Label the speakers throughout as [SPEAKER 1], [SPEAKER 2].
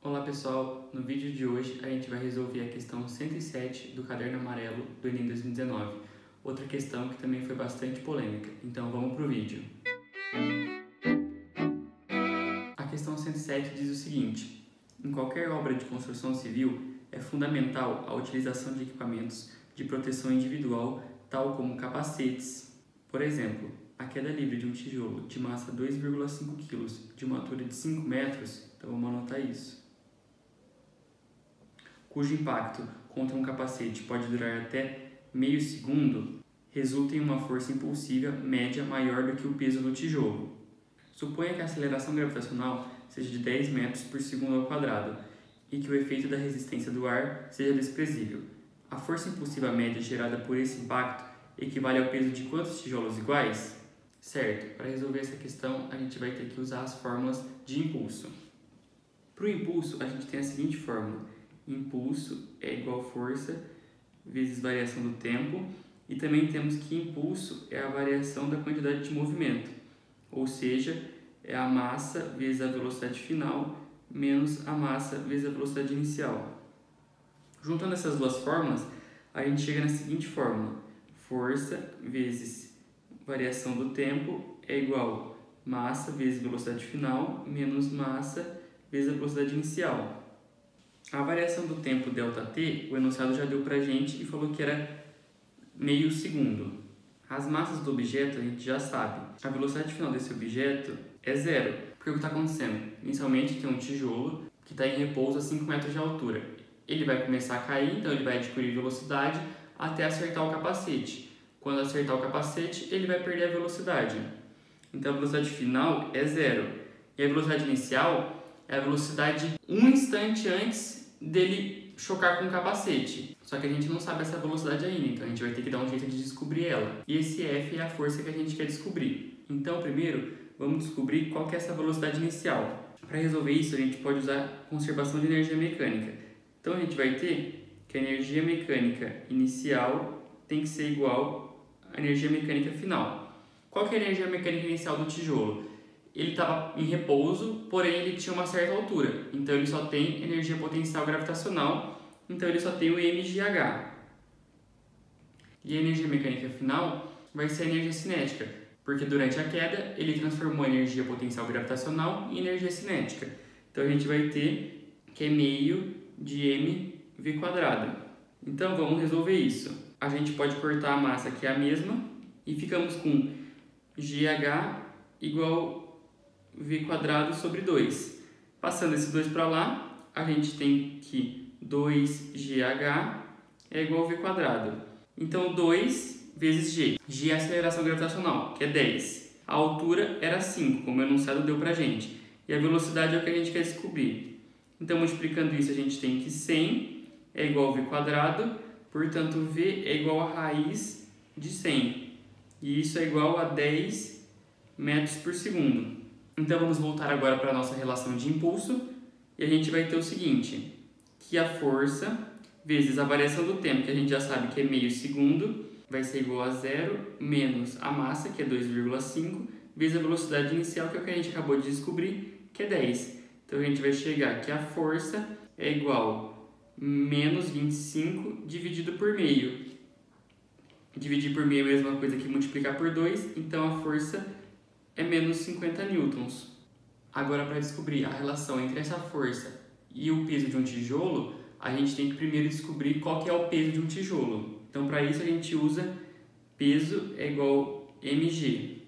[SPEAKER 1] Olá pessoal, no vídeo de hoje a gente vai resolver a questão 107 do caderno amarelo do Enem 2019. Outra questão que também foi bastante polêmica, então vamos pro vídeo. A questão 107 diz o seguinte: em qualquer obra de construção civil é fundamental a utilização de equipamentos de proteção individual, tal como capacetes. Por exemplo, a queda livre de um tijolo de massa 2,5 kg de uma altura de 5 metros, então vamos anotar isso, cujo impacto contra um capacete pode durar até meio segundo, resulta em uma força impulsiva média maior do que o peso do tijolo. Suponha que a aceleração gravitacional seja de 10 metros por segundo ao quadrado e que o efeito da resistência do ar seja desprezível. A força impulsiva média gerada por esse impacto equivale ao peso de quantos tijolos iguais? Certo, para resolver essa questão a gente vai ter que usar as fórmulas de impulso. Para o impulso a gente tem a seguinte fórmula: impulso é igual a força vezes variação do tempo, e também temos que impulso é a variação da quantidade de movimento, ou seja, é a massa vezes a velocidade final menos a massa vezes a velocidade inicial. Juntando essas duas fórmulas, a gente chega na seguinte fórmula: força vezes variação do tempo é igual a massa vezes velocidade final menos massa vezes a velocidade inicial. A variação do tempo ΔT, o enunciado já deu pra gente e falou que era meio segundo. As massas do objeto a gente já sabe. A velocidade final desse objeto é zero. Porque o que está acontecendo? Inicialmente tem um tijolo que está em repouso a 5 metros de altura. Ele vai começar a cair, então ele vai adquirir velocidade até acertar o capacete. Quando acertar o capacete, ele vai perder a velocidade. Então a velocidade final é zero. E a velocidade inicial é a velocidade um instante antes dele chocar com o capacete. Só que a gente não sabe essa velocidade ainda, então a gente vai ter que dar um jeito de descobrir ela. E esse F é a força que a gente quer descobrir. Então, primeiro, vamos descobrir qual que é essa velocidade inicial. Para resolver isso, a gente pode usar conservação de energia mecânica. Então, a gente vai ter que a energia mecânica inicial tem que ser igual à energia mecânica final. Qual que é a energia mecânica inicial do tijolo? Ele estava em repouso, porém ele tinha uma certa altura, então ele só tem energia potencial gravitacional, então ele só tem o mgh. E a energia mecânica final vai ser a energia cinética, porque durante a queda ele transformou a energia potencial gravitacional em energia cinética. Então a gente vai ter que é meio de mv². Então vamos resolver isso. A gente pode cortar a massa, que é a mesma, e ficamos com gh igual v² sobre 2. Passando esse 2 para lá, a gente tem que 2gh é igual a v². Então 2 vezes g. G é a aceleração gravitacional, que é 10. A altura era 5, como o enunciado deu pra gente. E a velocidade é o que a gente quer descobrir. Então multiplicando isso, a gente tem que 100 é igual a v², portanto v é igual a raiz de 100. E isso é igual a 10 metros por segundo. Então vamos voltar agora para a nossa relação de impulso e a gente vai ter o seguinte, que a força vezes a variação do tempo, que a gente já sabe que é meio segundo, vai ser igual a 0 menos a massa, que é 2,5, vezes a velocidade inicial, que é o que a gente acabou de descobrir, que é 10. Então a gente vai chegar que a força é igual a menos 25 dividido por meio. Dividir por meio é a mesma coisa que multiplicar por 2, então a força é menos 50 newtons. Agora, para descobrir a relação entre essa força e o peso de um tijolo, a gente tem que primeiro descobrir qual que é o peso de um tijolo. Então, para isso, a gente usa peso é igual a mg.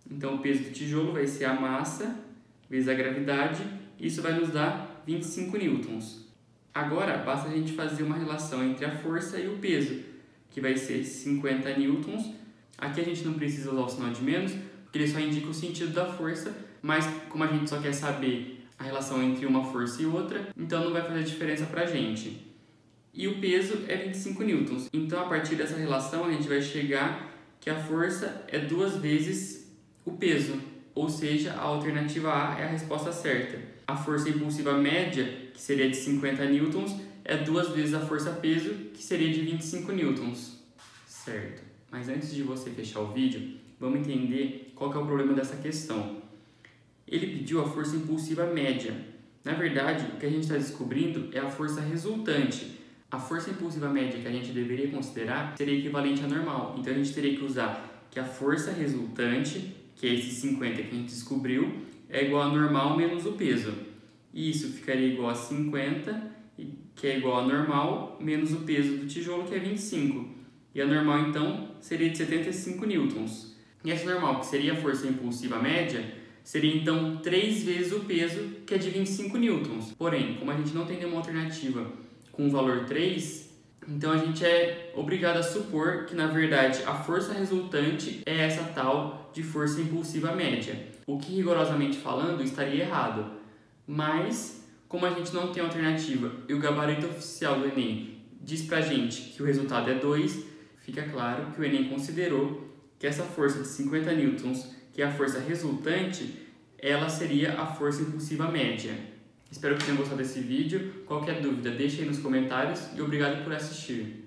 [SPEAKER 1] Então, o peso do tijolo vai ser a massa vezes a gravidade, isso vai nos dar 25 newtons. Agora, basta a gente fazer uma relação entre a força e o peso, que vai ser 50 newtons. Aqui a gente não precisa usar o sinal de menos, porque ele só indica o sentido da força, mas como a gente só quer saber a relação entre uma força e outra, então não vai fazer diferença pra gente. E o peso é 25 newtons. Então, a partir dessa relação, a gente vai chegar que a força é 2 vezes o peso, ou seja, a alternativa A é a resposta certa. A força impulsiva média, que seria de 50 newtons, é 2 vezes a força-peso, que seria de 25 newtons. Certo. Mas antes de você fechar o vídeo, vamos entender qual que é o problema dessa questão. Ele pediu a força impulsiva média. Na verdade, o que a gente está descobrindo é a força resultante. A força impulsiva média que a gente deveria considerar seria equivalente à normal. Então a gente teria que usar que a força resultante, que é esse 50 que a gente descobriu, é igual a normal menos o peso. E isso ficaria igual a 50, que é igual a normal, menos o peso do tijolo, que é 25. E a normal, então, seria de 75 newtons. E essa normal, que seria a força impulsiva média, seria, então, 3 vezes o peso, que é de 25 newtons. Porém, como a gente não tem nenhuma alternativa com o valor 3, então a gente é obrigado a supor que, na verdade, a força resultante é essa tal de força impulsiva média. O que, rigorosamente falando, estaria errado. Mas, como a gente não tem alternativa e o gabarito oficial do Enem diz pra gente que o resultado é 2, fica claro que o Enem considerou que essa força de 50 newtons, que é a força resultante, ela seria a força impulsiva média. Espero que tenham gostado desse vídeo. Qualquer dúvida, deixe aí nos comentários e obrigado por assistir.